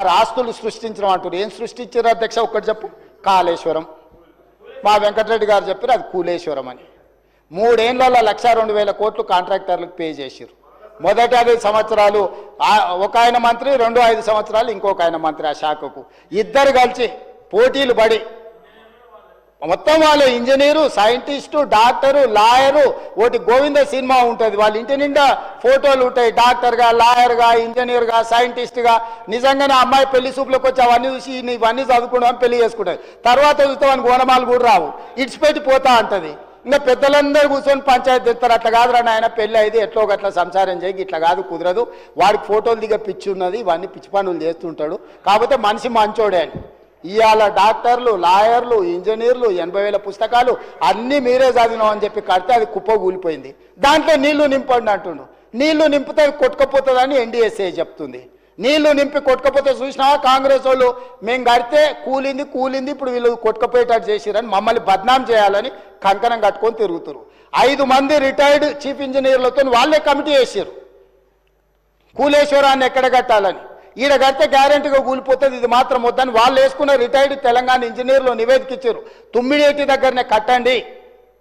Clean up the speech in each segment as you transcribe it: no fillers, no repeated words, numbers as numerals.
ఆస్తులు సృష్టించడం అంటారు. ఏం సృష్టించారు అధ్యక్ష ఒక్కటి చెప్పు. కాళేశ్వరం. మా వెంకటరెడ్డి గారు చెప్పారు అది కూలేశ్వరం అని. 3 ఏళ్లలో 1,02,000 కోట్లు కాంట్రాక్టర్లకు పే చేశారు. మొదటి 5 సంవత్సరాలు ఒక ఆయన మంత్రి, 5 సంవత్సరాలు ఇంకొక ఆయన మంత్రి. ఆ శాఖకు ఇద్దరు కలిసి పోటీలు పడి మొత్తం వాళ్ళు ఇంజనీరు, సైంటిస్టు, డాక్టరు, లాయరు, ఒకటి గోవింద సినిమా ఉంటుంది. వాళ్ళ ఇంటి నిండా ఫోటోలు ఉంటాయి. డాక్టర్గా, లాయర్గా, ఇంజనీర్గా, సైంటిస్ట్గా. నిజంగానే అమ్మాయి పెళ్లి సూపులకు వచ్చి అవన్నీ చూసి ఇవన్నీ చదువుకుంటాం, పెళ్లి చేసుకుంటాయి. తర్వాత చూస్తామని గోనమాలు కూడా రావు, ఇడిచిపెట్టి పోతా అంటది. ఇంకా పెద్దలందరూ కూర్చొని పంచాయతీ తెస్తారు. అట్లా కాదురా నాయన, పెళ్ళి అయితే ఎట్లో గట్లా సంసారం చేయి, ఇట్లా కాదు, కుదరదు. వాడికి ఫోటోలు దిగ పిచ్చి ఉన్నది, ఇవన్నీ పిచ్చి పనులు చేస్తుంటాడు. కాకపోతే మనిషి మంచోడే అని. ఇవాళ డాక్టర్లు, లాయర్లు, ఇంజనీర్లు 80,000 పుస్తకాలు అన్నీ మీరే చదివినాం అని చెప్పి కడితే అది కుప్ప కూలిపోయింది. దాంట్లో నీళ్లు నింపండి అంటుండు. నీళ్లు నింపితే కొట్టుకపోతుందని ఎన్డీఎస్ఏ చెప్తుంది. నీళ్లు నింపి కొట్టుకపోతే చూసినావా కాంగ్రెస్ వాళ్ళు, మేము కడితే కూలింది ఇప్పుడు వీళ్ళు కొట్టుకపోయేటట్టు చేసిరని మమ్మల్ని బద్నాం చేయాలని కంకణం కట్టుకొని తిరుగుతారు. 5 మంది రిటైర్డ్ చీఫ్ ఇంజనీర్లతో వాళ్ళే కమిటీ వేసారు కూలేశ్వరాన్ని ఎక్కడ కట్టాలని. ఈడ కడితే గ్యారెంటీగా కూలిపోతుంది, ఇది మాత్రం వద్దని వాళ్ళు వేసుకున్న రిటైర్డ్ తెలంగాణ ఇంజనీర్లు నివేదిక ఇచ్చారు. తుమ్మిడేటి దగ్గరనే కట్టండి,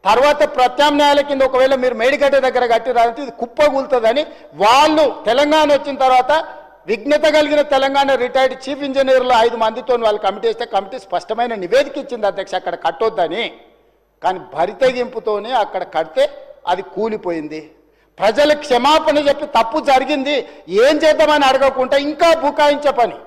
తర్వాత ప్రత్యామ్నాయాల కింద ఒకవేళ మీరు మేడిగడ్డ దగ్గర కట్టిరాలంటే ఇది కుప్ప కూలుతుందని వాళ్ళు తెలంగాణ వచ్చిన తర్వాత విజ్ఞత కలిగిన తెలంగాణ రిటైర్డ్ చీఫ్ ఇంజనీర్లు 5 మందితో వాళ్ళు కమిటీ వేస్తే కమిటీ స్పష్టమైన నివేదిక ఇచ్చింది అధ్యక్ష అక్కడ కట్టొద్దని. కానీ భరితెగింపుతోనే అక్కడ కడితే అది కూలిపోయింది. ప్రజలకు క్షమాపణ చెప్పి తప్పు జరిగింది ఏం చేద్దామని అడగకుండా ఇంకా బుకాయించే పని.